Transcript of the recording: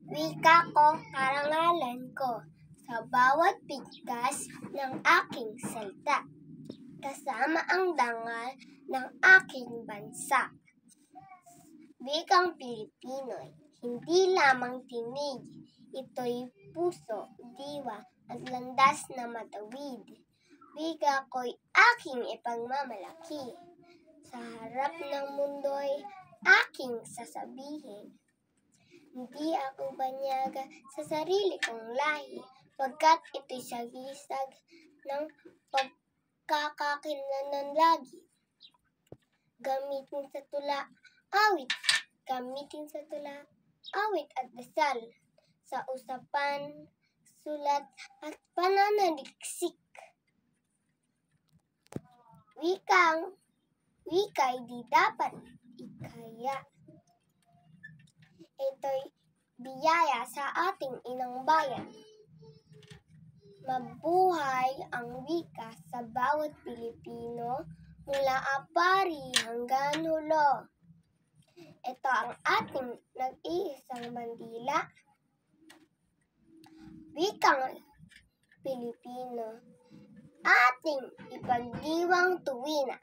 Wika ko, karangalan ko, sa bawat bigkas ng aking salita, kasama ang dangal ng aking bansa. Wikang Pilipino'y hindi lamang tinig, ito'y puso, diwa at landas na matawid. Wika ko'y aking ipagmamalaki, sa harap ng mundo'y aking sasabihin. Hindi ako banyaga sa sarili kong lahi, pagkat ito'y sagisag ng pagkakakilanlan lagi. Gamitin sa tula, awit at dasal, sa usapan, sulat at pananaliksik. Wika'y di dapat ikaya. Ito'y biyaya sa ating inang bayan. Mabuhay ang wika sa bawat Pilipino, mula apari hanggang hulo. Ito ang ating nag-iisang bandila, wikang Pilipino, ating ipagdiwang tuwina.